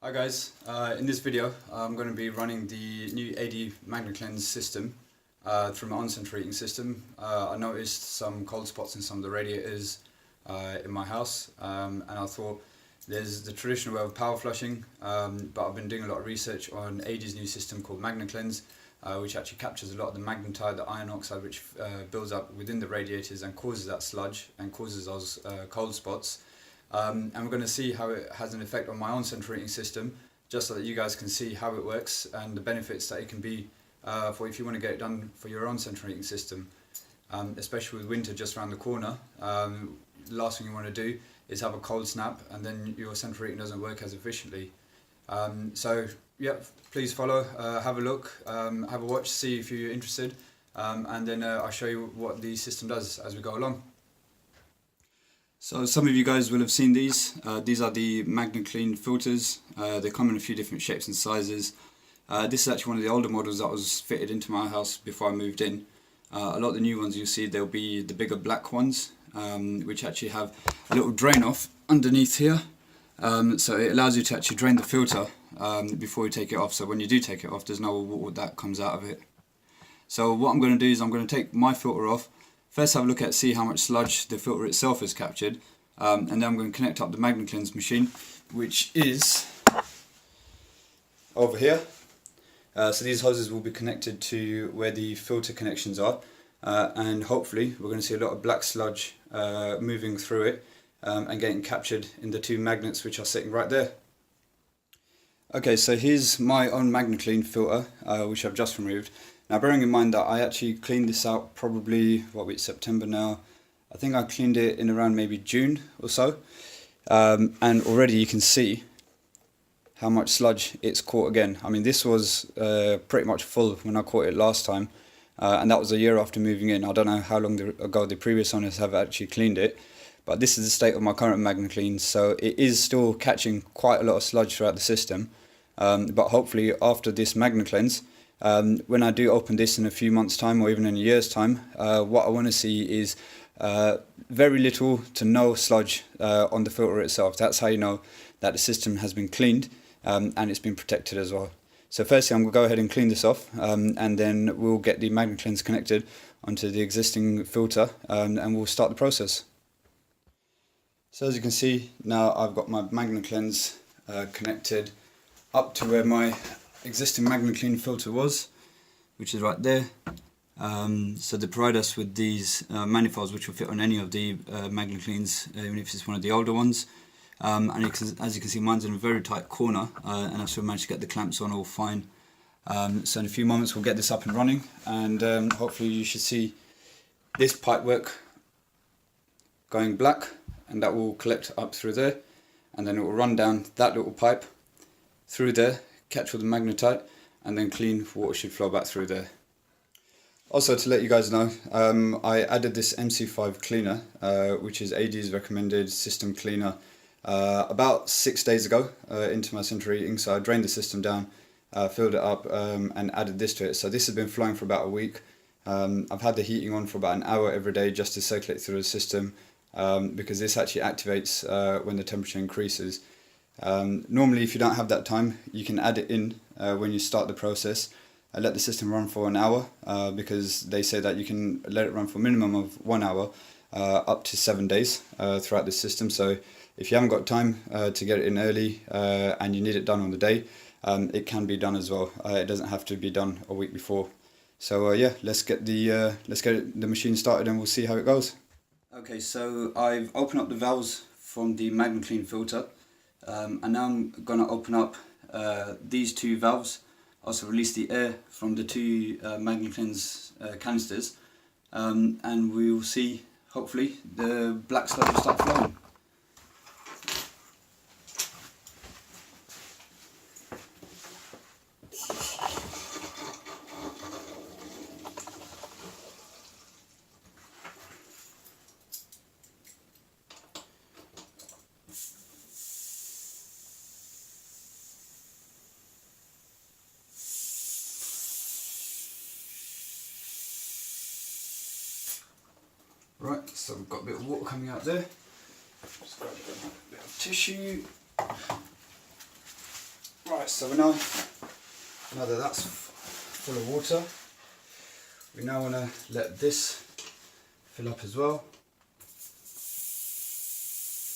Hi guys, in this video I'm going to be running the new AD Magnacleanse system through my on-center heating system. I noticed some cold spots in some of the radiators in my house, and I thought there's the traditional way of power flushing, but I've been doing a lot of research on AD's new system called Magnacleanse, which actually captures a lot of the magnetite, the iron oxide, which builds up within the radiators and causes that sludge and causes those cold spots. And we're going to see how it has an effect on my on-center heating system, just so that you guys can see how it works and the benefits that it can be for if you want to get it done for your on-center heating system. Especially with winter just around the corner, the last thing you want to do is have a cold snap and then your central heating doesn't work as efficiently. So yeah, please follow, have a look, have a watch, see if you're interested, and then I'll show you what the system does as we go along. So some of you guys will have seen these. These are the Magnacleanse filters. They come in a few different shapes and sizes. This is actually one of the older models that was fitted into my house before I moved in. A lot of the new ones you'll see, they'll be the bigger black ones, which actually have a little drain off underneath here. So it allows you to actually drain the filter before you take it off. So when you do take it off, there's no water that comes out of it. So what I'm going to do is I'm going to take my filter off. First have a look at see how much sludge the filter itself has captured, and then I'm going to connect up the Magnacleanse machine, which is over here. So these hoses will be connected to where the filter connections are, and hopefully we're going to see a lot of black sludge moving through it and getting captured in the two magnets which are sitting right there. Okay, so here's my own Magnacleanse filter, which I've just removed. Now, bearing in mind that I actually cleaned this out probably, what week, September now, I think I cleaned it in around maybe June or so, and already you can see how much sludge it's caught again. I mean, this was pretty much full when I caught it last time, and that was a year after moving in. I don't know how long ago the previous owners have actually cleaned it, but this is the state of my current Magnacleanse, so it is still catching quite a lot of sludge throughout the system, but hopefully after this Magnacleanse, when I do open this in a few months' time or even in a year's time, what I want to see is very little to no sludge on the filter itself. That's how you know that the system has been cleaned and it's been protected as well. So firstly I'm going to go ahead and clean this off, and then we'll get the Magnacleanse connected onto the existing filter, and we'll start the process. So as you can see, now I've got my Magnacleanse connected up to where my existing Magnacleanse filter was, which is right there. So they provide us with these manifolds which will fit on any of the Magnacleanse, even if it's one of the older ones. And as you can see, mine's in a very tight corner, and I've still managed to get the clamps on all fine. So in a few moments we'll get this up and running, and hopefully you should see this pipe work going black, and that will collect up through there, and then it will run down that little pipe through there, catch all the magnetite, and then clean water should flow back through there. Also, to let you guys know, I added this MC5 cleaner, which is AD's recommended system cleaner, about 6 days ago into my central heating. So I drained the system down, filled it up, and added this to it. So this has been flowing for about a week. I've had the heating on for about an hour every day just to circulate through the system, because this actually activates when the temperature increases. Normally, if you don't have that time, you can add it in when you start the process. I let the system run for an hour, because they say that you can let it run for a minimum of 1 hour up to 7 days throughout the system. So if you haven't got time to get it in early and you need it done on the day, it can be done as well. It doesn't have to be done a week before. So yeah, let's get the machine started and we'll see how it goes. Okay, so I've opened up the valves from the Magnacleanse filter. And now I'm going to open up these two valves, also release the air from the two Magnacleanse canisters, and we will see, hopefully, the black sludge will start flowing. Right, so we've got a bit of water coming out there. Just grab a bit of tissue. Right, so now that that's full of water, we now want to let this fill up as well.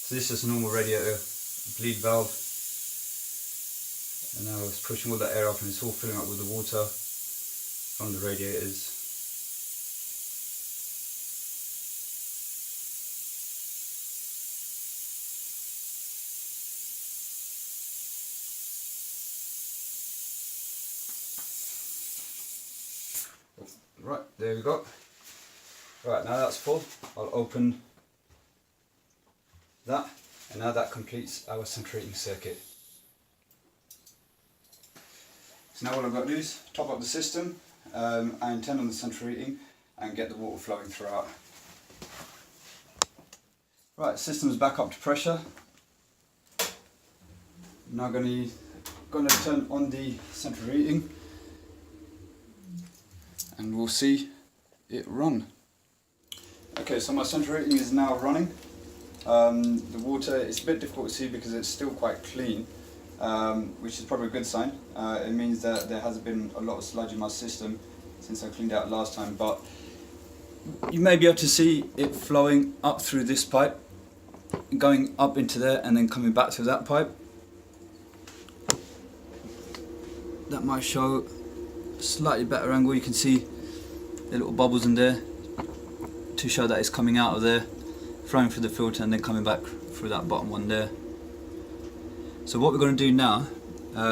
So this is a normal radiator bleed valve, and now it's pushing all that air up and it's all filling up with the water from the radiators. Right, there we go. Right, now that's full, I'll open that, and now that completes our central heating circuit. So now all I've got to do is top up the system and turn on the central heating and get the water flowing throughout. Right, system's back up to pressure. Now going to turn on the central heating and we'll see it run. Okay, so my central heating is now running. The water, it's a bit difficult to see because it's still quite clean, which is probably a good sign. It means that there hasn't been a lot of sludge in my system since I cleaned out last time, but you may be able to see it flowing up through this pipe, going up into there and then coming back through that pipe. That might show a slightly better angle. You can see the little bubbles in there to show that it's coming out of there, flowing through the filter and then coming back through that bottom one there. So what we're going to do now,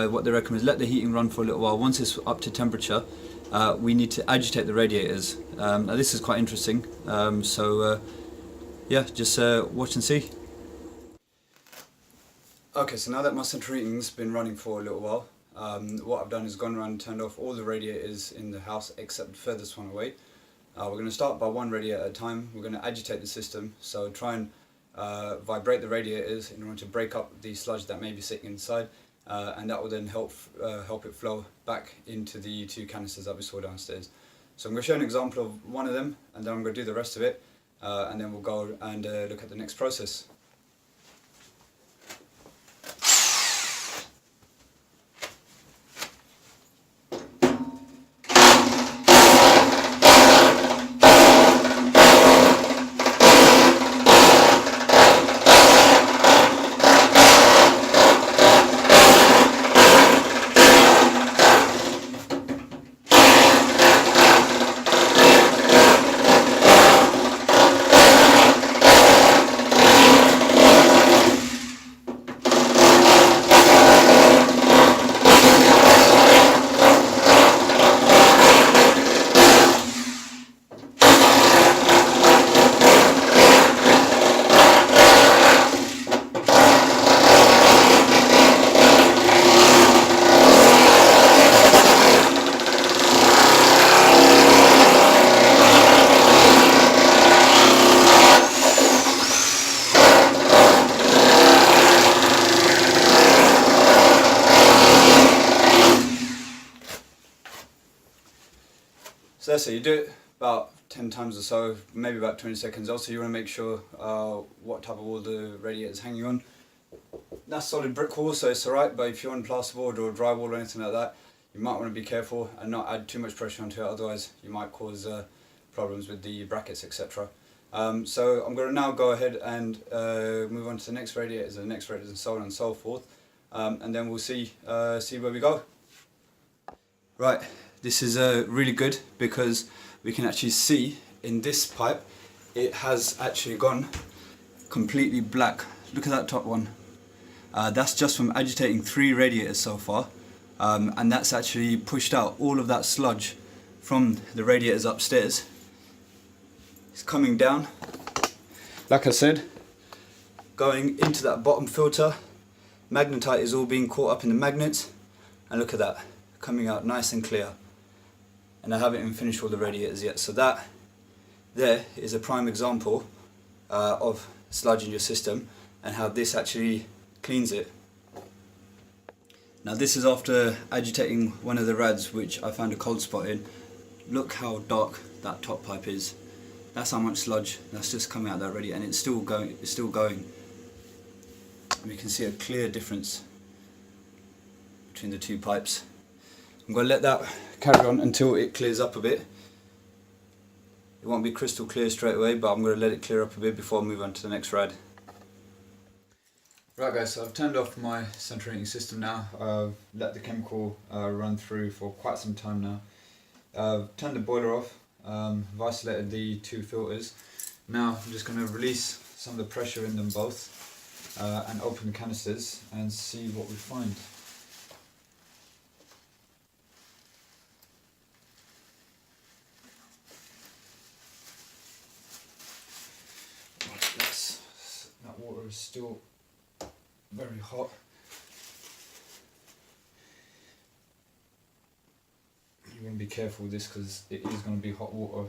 what they recommend is let the heating run for a little while. Once it's up to temperature, we need to agitate the radiators. Now this is quite interesting, yeah, just watch and see. Okay, so now that my central heating's been running for a little while, what I've done is gone around and turned off all the radiators in the house except the furthest one away. We're going to start by one radiator at a time. We're going to agitate the system, so try and vibrate the radiators in order to break up the sludge that may be sitting inside, and that will then help it flow back into the two canisters that we saw downstairs. So I'm going to show an example of one of them, and then I'm going to do the rest of it, and then we'll go and look at the next process. So that's it, you do it about 10 times or so, maybe about 20 seconds. Also you want to make sure what type of wall the radiator is hanging on. That's solid brick wall, so it's alright, but if you're on plasterboard or drywall or anything like that, you might want to be careful and not add too much pressure onto it, otherwise you might cause problems with the brackets, etc. So I'm going to now go ahead and move on to the next radiators and the next radiators and so on and so forth, and then we'll see where we go. Right, this is really good because we can actually see in this pipe it has actually gone completely black. Look at that top one. That's just from agitating 3 radiators so far, and that's actually pushed out all of that sludge from the radiators upstairs. It's coming down, like I said, going into that bottom filter. Magnetite is all being caught up in the magnets, and look at that, coming out nice and clear. And I haven't even finished all the radiators yet, so that there is a prime example of sludge in your system and how this actually cleans it. Now this is after agitating one of the rads which I found a cold spot in. Look how dark that top pipe is. That's how much sludge that's just coming out that radiator, and it's still going. It's still going. And we can see a clear difference between the two pipes. I'm going to let that carry on until it clears up a bit. It won't be crystal clear straight away, but I'm going to let it clear up a bit before I move on to the next rad. Right guys, so I've turned off my central heating system now. I've let the chemical run through for quite some time now. I've turned the boiler off, I've isolated the two filters. Now I'm just going to release some of the pressure in them both and open the canisters and see what we find. That water is still very hot. You want to be careful with this because it is going to be hot water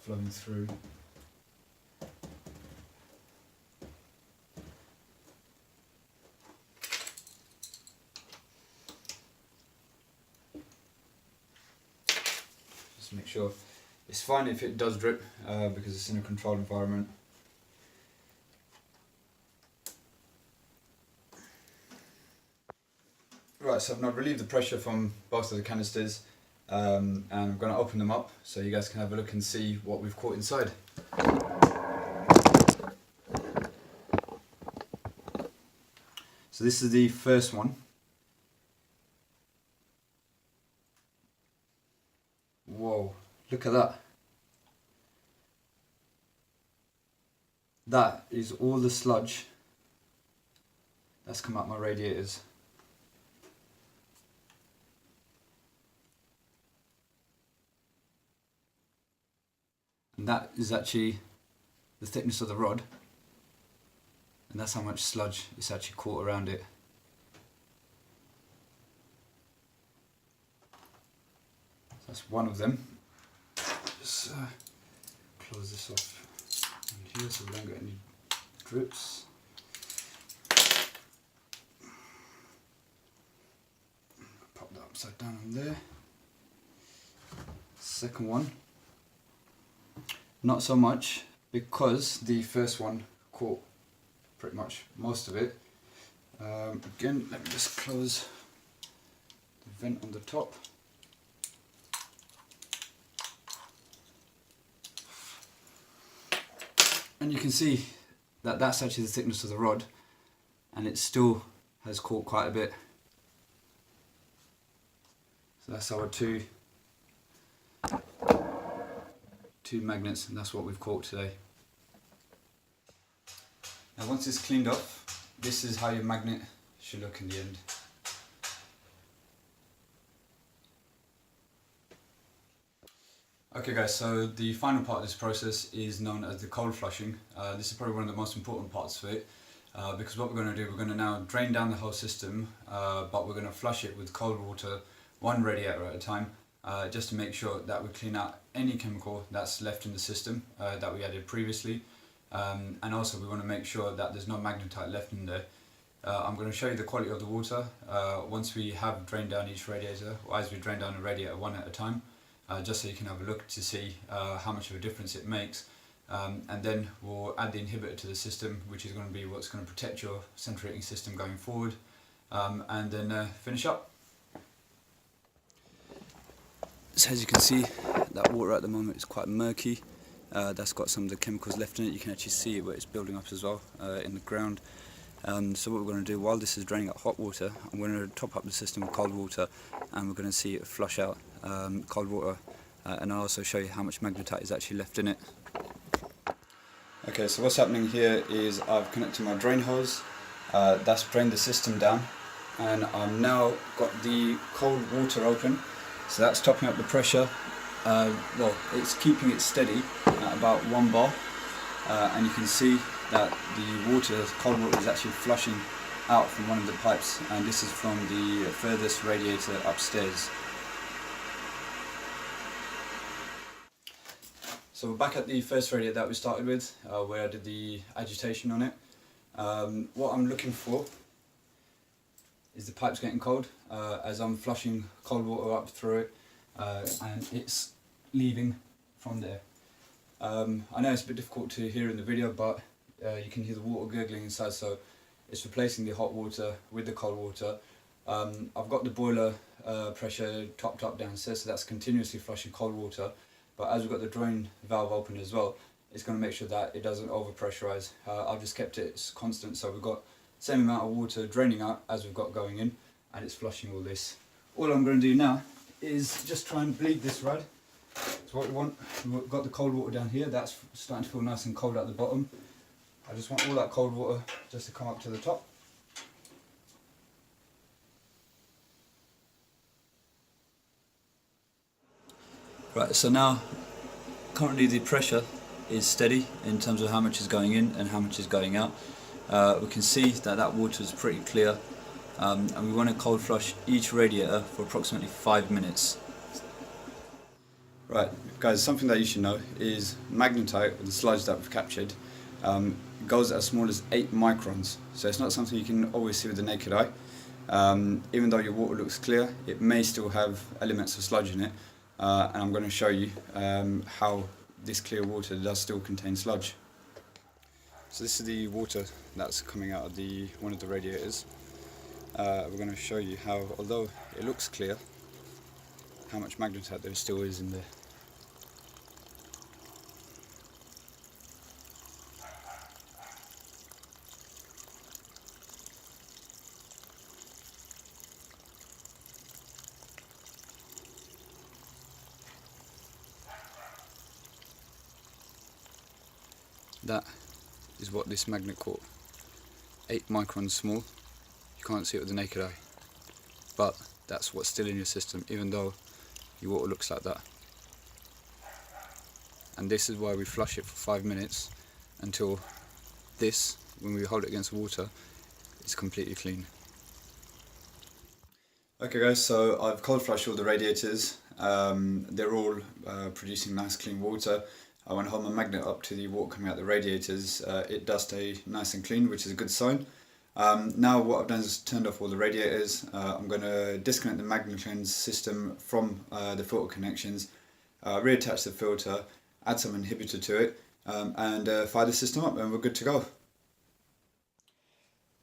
flowing through. Just make sure it's fine if it does drip because it's in a controlled environment. Right, so I've now relieved the pressure from both of the canisters and I'm going to open them up so you guys can have a look and see what we've caught inside. So this is the first one. Whoa, look at that. That is all the sludge that's come out my radiators. And that is actually the thickness of the rod, and that's how much sludge is actually caught around it. So that's one of them. Just close this off on here so we don't get any drips. Pop that upside down on there. Second one. Not so much, because the first one caught pretty much most of it. Again, let me just close the vent on the top. And you can see that that's actually the thickness of the rod, and it still has caught quite a bit. So that's our two magnets, and that's what we've caught today. Now once it's cleaned off, this is how your magnet should look in the end. Okay guys, so the final part of this process is known as the cold flushing. This is probably one of the most important parts of it because what we're going to do, we're going to now drain down the whole system, but we're going to flush it with cold water, one radiator at a time, just to make sure that we clean out any chemical that's left in the system that we added previously, and also we want to make sure that there's no magnetite left in there. I'm going to show you the quality of the water once we have drained down each radiator, or as we drain down a radiator one at a time, just so you can have a look to see how much of a difference it makes, and then we'll add the inhibitor to the system, which is going to be what's going to protect your central heating system going forward, and then finish up. So as you can see, that water at the moment is quite murky. That's got some of the chemicals left in it. You can actually see where it's building up as well in the ground. So what we're going to do, while this is draining out hot water, I'm going to top up the system with cold water, and we're going to see it flush out cold water, and I'll also show you how much magnetite is actually left in it. Okay, so what's happening here is I've connected my drain hose, that's drained the system down, and I've now got the cold water open. So that's topping up the pressure. Well, it's keeping it steady at about 1 bar, and you can see that the water, cold water, is actually flushing out from one of the pipes, and this is from the furthest radiator upstairs. So we're back at the first radiator that we started with, where I did the agitation on it. What I'm looking for is the pipes getting cold, as I'm flushing cold water up through it, and it's leaving from there. I know it's a bit difficult to hear in the video, but you can hear the water gurgling inside, so It's replacing the hot water with the cold water. I've got the boiler pressure topped up downstairs, so that's continuously flushing cold water. But as we've got the drain valve open as well, it's going to make sure that it doesn't over pressurize. I've just kept it constant, so we've got the same amount of water draining out as we've got going in, and it's flushing all this. All I'm going to do now is just try and bleed this rad. That's what we want. We've got the cold water down here, that's starting to feel nice and cold at the bottom. I just want all that cold water just to come up to the top. Right, so now currently the pressure is steady in terms of how much is going in and how much is going out. We can see that that water is pretty clear, and we want to cold flush each radiator for approximately 5 minutes. Right, guys, something that you should know is magnetite, or the sludge that we've captured, goes as small as 8 microns, so it's not something you can always see with the naked eye. Even though your water looks clear, it may still have elements of sludge in it, and I'm going to show you how this clear water does still contain sludge. So this is the water that's coming out of one of the radiators. We're going to show you how, although it looks clear, how much magnetite there still is in there. That is what this magnet caught. 8 microns small. You can't see it with the naked eye, but that's what's still in your system, even though your water looks like that. And this is why we flush it for 5 minutes until this, when we hold it against water, is completely clean. Okay guys, so I've cold flushed all the radiators. They're all producing nice clean water. When I hold my magnet up to the water coming out the radiators, it does stay nice and clean, which is a good sign. Now what I've done is turned off all the radiators. I'm going to disconnect the Magnacleanse system from the filter connections, reattach the filter, add some inhibitor to it, and fire the system up, and we're good to go.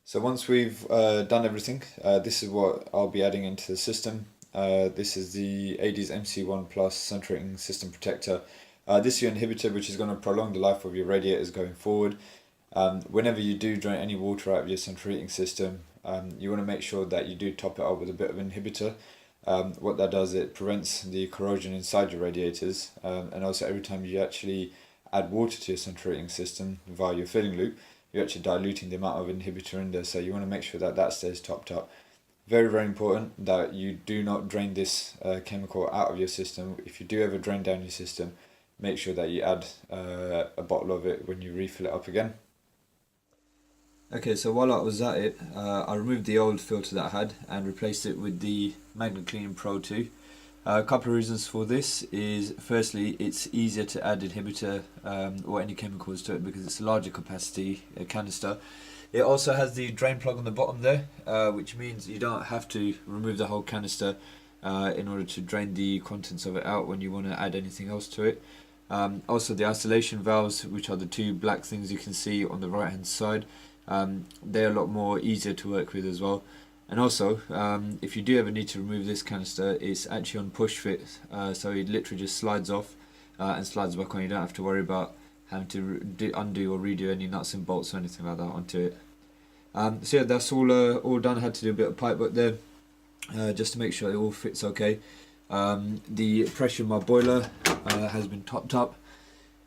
So once we've done everything, this is what I'll be adding into the system. This is the AD's MC1 Plus centering system protector. This is your inhibitor, which is going to prolong the life of your radiators going forward. Whenever you do drain any water out of your central heating system, you want to make sure that you do top it up with a bit of inhibitor. What that does, it prevents the corrosion inside your radiators, and also every time you actually add water to your central heating system via your filling loop, you're actually diluting the amount of inhibitor in there, so you want to make sure that that stays topped up. Very, very important that you do not drain this chemical out of your system. If you do ever drain down your system, make sure that you add a bottle of it when you refill it up again. Okay, so while I was at it, I removed the old filter that I had and replaced it with the Magnacleanse Pro 2. A couple of reasons for this is, firstly, it's easier to add inhibitor or any chemicals to it because it's a larger capacity canister. It also has the drain plug on the bottom there, which means you don't have to remove the whole canister in order to drain the contents of it out when you want to add anything else to it. Also the isolation valves, which are the two black things you can see on the right hand side, they're a lot more easier to work with as well. And also, if you do ever need to remove this canister, it's actually on push fit, so it literally just slides off and slides back on. You don't have to worry about having to undo or redo any nuts and bolts or anything like that onto it. So yeah, that's all done. I had to do a bit of pipe work there just to make sure it all fits okay. The pressure in my boiler has been topped up,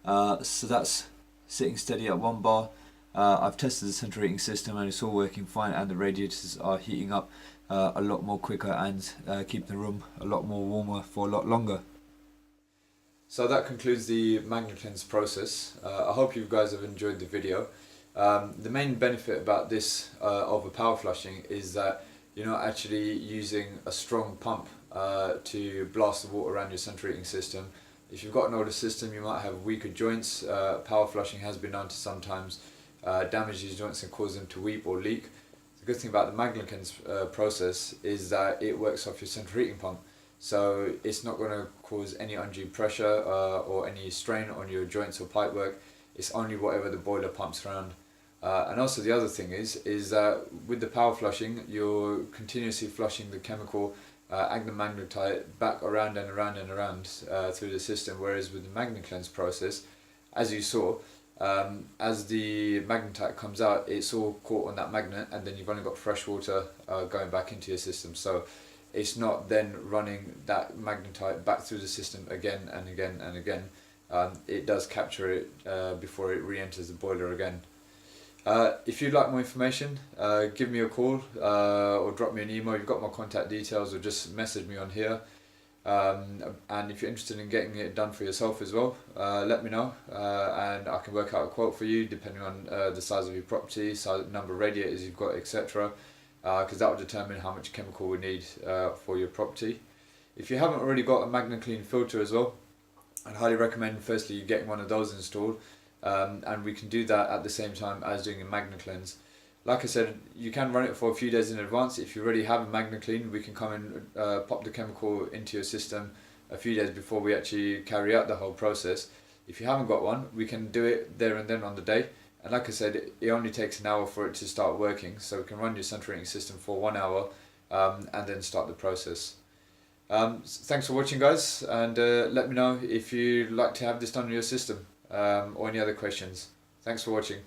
so that's sitting steady at 1 bar. I've tested the central heating system and it's all working fine, and the radiators are heating up a lot more quicker and keep the room a lot more warmer for a lot longer. So that concludes the Magnacleanse process. I hope you guys have enjoyed the video. The main benefit about this over power flushing is that you're not actually using a strong pump to blast the water around your central heating system. If you've got an older system, you might have weaker joints. Power flushing has been known to sometimes damage these joints and cause them to weep or leak. The good thing about the Magnacleanse process is that it works off your central heating pump, so it's not going to cause any undue pressure or any strain on your joints or pipework. It's only whatever the boiler pumps around. And also the other thing is that with the power flushing, you're continuously flushing the chemical magnetite back around and around and around through the system, whereas with the Magnacleanse process, as you saw, as the magnetite comes out, it's all caught on that magnet, and then you've only got fresh water going back into your system. So it's not then running that magnetite back through the system again and again and again. It does capture it before it re-enters the boiler again. If you'd like more information, give me a call or drop me an email. You've got my contact details, or just message me on here. And if you're interested in getting it done for yourself as well, let me know, and I can work out a quote for you depending on the size of your property, size, number of radiators you've got, etc. Because that will determine how much chemical we need for your property. If you haven't already got a Magnaclean filter as well, I'd highly recommend firstly you getting one of those installed, and we can do that at the same time as doing a Magnacleanse. Like I said, you can run it for a few days in advance. If you already have a Magnaclean, we can come and pop the chemical into your system a few days before we actually carry out the whole process. If you haven't got one, we can do it there and then on the day. And like I said, it only takes an hour for it to start working, so we can run your central heating system for 1 hour and then start the process. Thanks for watching, guys, and let me know if you'd like to have this done on your system or any other questions. Thanks for watching.